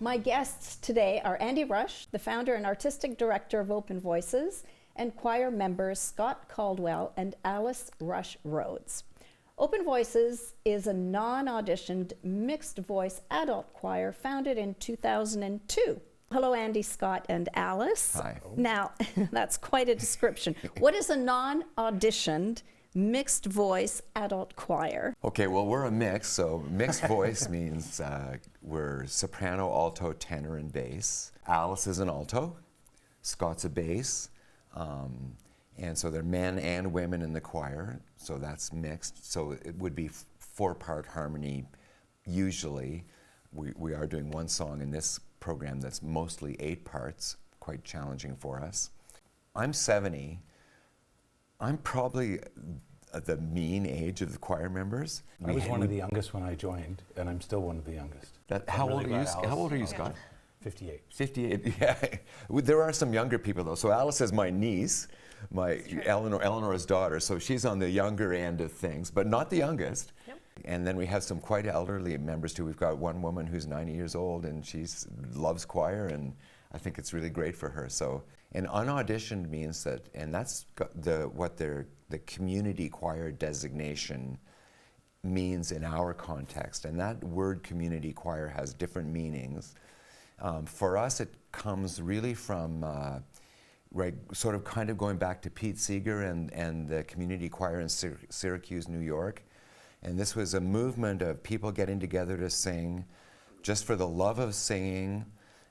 My guests today are Andy Rush, the founder and artistic director of Open Voices, and choir members Scott Caldwell and Alice Rush Rhodes. Open Voices is a non-auditioned mixed voice adult choir founded in 2002. Hello, Andy, Scott, and Alice. Hi. Now, that's quite a description. What is a non-auditioned mixed voice adult choir? Okay, well, we're a mix, so mixed voice means we're soprano, alto, tenor, and bass. Alice is an alto, Scott's a bass, and so there are men and women in the choir, so that's mixed. So it would be four-part harmony usually. We are doing one song in this program that's mostly 8 parts, quite challenging for us. I'm 70. I'm probably the mean age of the choir members. I was one of the youngest when I joined, and I'm still one of the youngest. How old are you, Scott? 58. 58, yeah. There are some younger people though. So Alice is my niece, Eleanor's daughter, so she's on the younger end of things, but not the youngest. Yep. And then we have some quite elderly members too. We've got one woman who's 90 years old and she loves choir, and I think it's really great for her. So, and unauditioned means that, and that's the community choir designation means in our context. And that word community choir has different meanings. For us, it comes really from sort of kind of going back to Pete Seeger and the community choir in Syracuse, New York. And this was a movement of people getting together to sing just for the love of singing,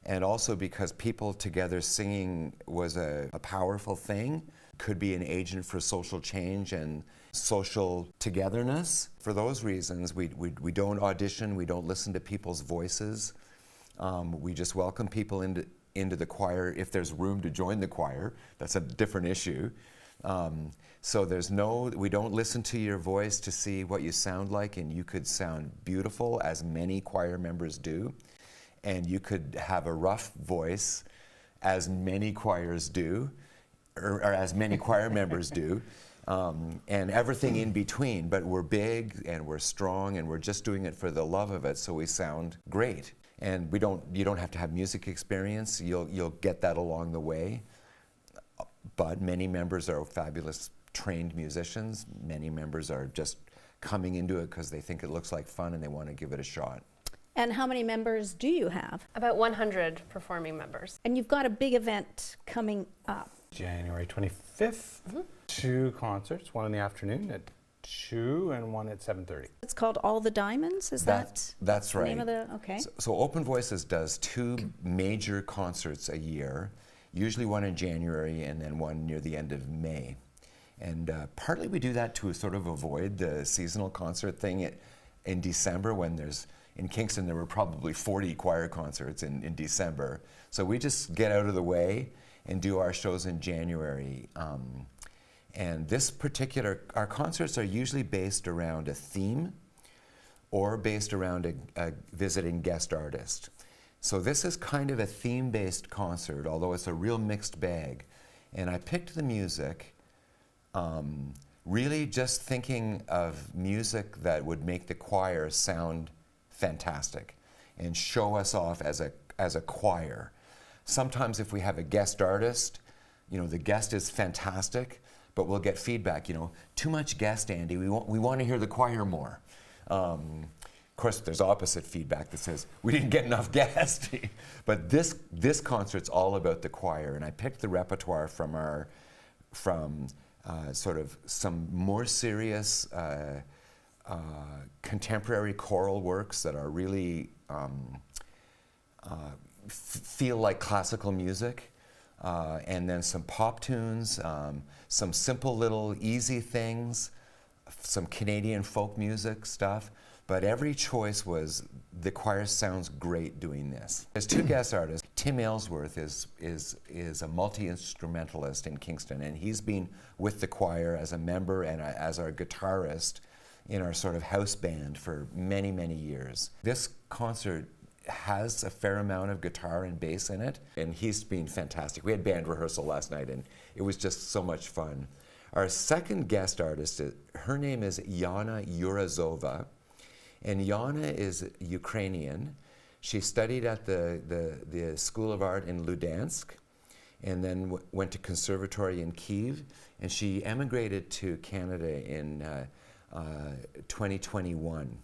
and also because people together singing was a powerful thing, could be an agent for social change and social togetherness. For those reasons, we don't audition, we don't listen to people's voices. We just welcome people into the choir if there's room to join the choir. That's a different issue. So we don't listen to your voice to see what you sound like, and you could sound beautiful, as many choir members do, and you could have a rough voice, as many choirs do, or as many choir members do, and everything in between. But we're big and we're strong and we're just doing it for the love of it, so we sound great. And you don't have to have music experience. You'll get that along the way. But many members are fabulous trained musicians. Many members are just coming into it because they think it looks like fun and they want to give it a shot. And how many members do you have? About 100 performing members. And you've got a big event coming up. January 25th, 2 concerts, one in the afternoon at 2 and one at 7:30. It's called All the Diamonds, is that's the right. name of the, okay. So Open Voices does 2 major concerts a year, usually one in January and then one near the end of May. And partly we do that to sort of avoid the seasonal concert thing in December, when in Kingston there were probably 40 choir concerts in December. So we just get out of the way and do our shows in January. And our concerts are usually based around a theme or based around a visiting guest artist. So this is kind of a theme-based concert, although it's a real mixed bag. And I picked the music really just thinking of music that would make the choir sound fantastic and show us off as a choir. Sometimes if we have a guest artist, the guest is fantastic, but we'll get feedback, too much guest, Andy, we want to hear the choir more. Of course, there's opposite feedback that says, we didn't get enough guests. But this concert's all about the choir, and I picked the repertoire from sort of some more serious contemporary choral works that are really feel like classical music, and then some pop tunes, some simple little easy things, some Canadian folk music stuff. But every choice was, the choir sounds great doing this. There's 2 guest artists. Tim Aylesworth is a multi-instrumentalist in Kingston, and he's been with the choir as a member and as our guitarist in our sort of house band for many, many years. This concert has a fair amount of guitar and bass in it, and he's been fantastic. We had band rehearsal last night, and it was just so much fun. Our second guest artist, her name is Yana Yurazova, and Yana is Ukrainian. She studied at the School of Art in Ludansk, and then went to conservatory in Kyiv, and she emigrated to Canada in 2021.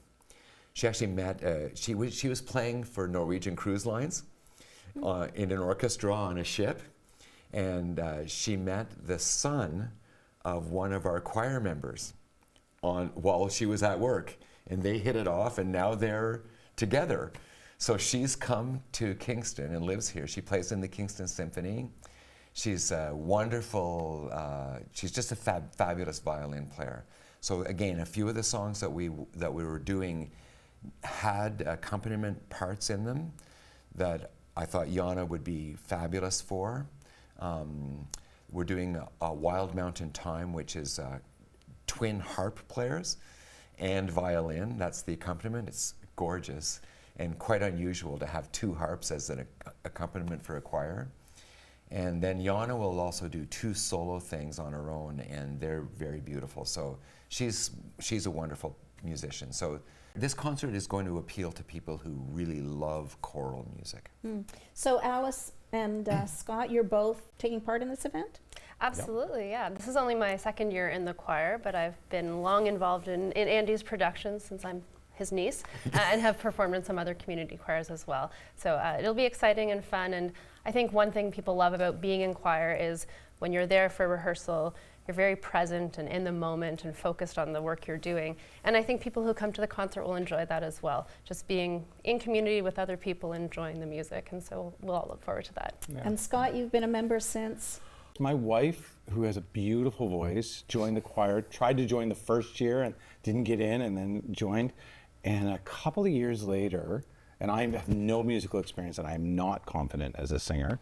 She actually met, she was playing for Norwegian Cruise Lines in an orchestra on a ship, and she met the son of one of our choir members while she was at work, and they hit it off, and now they're together. So she's come to Kingston and lives here. She plays in the Kingston Symphony. She's wonderful. She's just a fabulous violin player. So again, a few of the songs that we were doing had accompaniment parts in them that I thought Yana would be fabulous for. We're doing a Wild Mountain Time, which is twin harp players and violin. That's the accompaniment. It's gorgeous and quite unusual to have two harps as an accompaniment for a choir. And then Yana will also do two solo things on her own, and they're very beautiful. So she's a wonderful musician. So this concert is going to appeal to people who really love choral music. So Alice and Scott, you're both taking part in this event? Absolutely, yeah. This is only my second year in the choir, but I've been long involved in Andy's productions since I'm his niece, and have performed in some other community choirs as well. So it'll be exciting and fun, and I think one thing people love about being in choir is when you're there for rehearsal, you're very present and in the moment and focused on the work you're doing. And I think people who come to the concert will enjoy that as well, just being in community with other people, enjoying the music, and so we'll all look forward to that. Yeah. And Scott, you've been a member since? My wife, who has a beautiful voice, joined the choir, tried to join the first year and didn't get in, and then joined. And a couple of years later, and I have no musical experience and I'm not confident as a singer.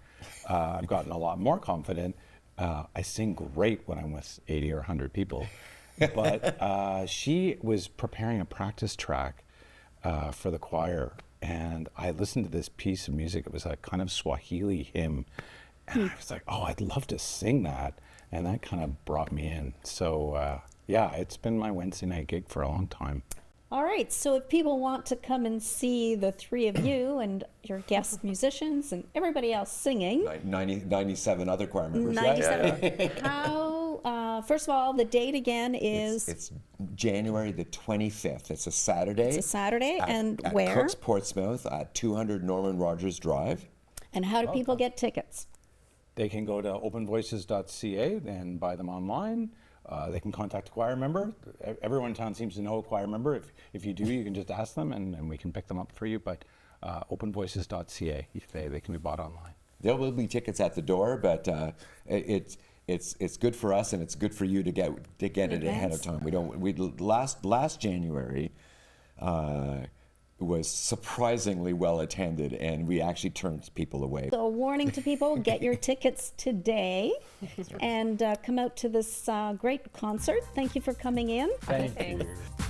I've gotten a lot more confident. I sing great when I'm with 80 or 100 people. But she was preparing a practice track for the choir, and I listened to this piece of music. It was a kind of Swahili hymn. And I was like, oh, I'd love to sing that. And that kind of brought me in. So yeah, it's been my Wednesday night gig for a long time. All right, so if people want to come and see the three of you and your guest musicians and everybody else singing. 97 other choir members. 97. How, first of all, the date again is? It's January the 25th. It's a Saturday. It's a Saturday, and at where? Cooks, Portsmouth, at 200 Norman Rogers Drive. And how do people get tickets? They can go to openvoices.ca and buy them online. They can contact a choir member. Everyone in town seems to know a choir member. If you do, you can just ask them and we can pick them up for you. But openvoices.ca, they can be bought online. There will be tickets at the door, but it's good for us and it's good for you to get it ahead of time. Last January was surprisingly well attended, and we actually turned people away. So a warning to people, get your tickets today and come out to this great concert. Thank you for coming in. Thank Thanks. you.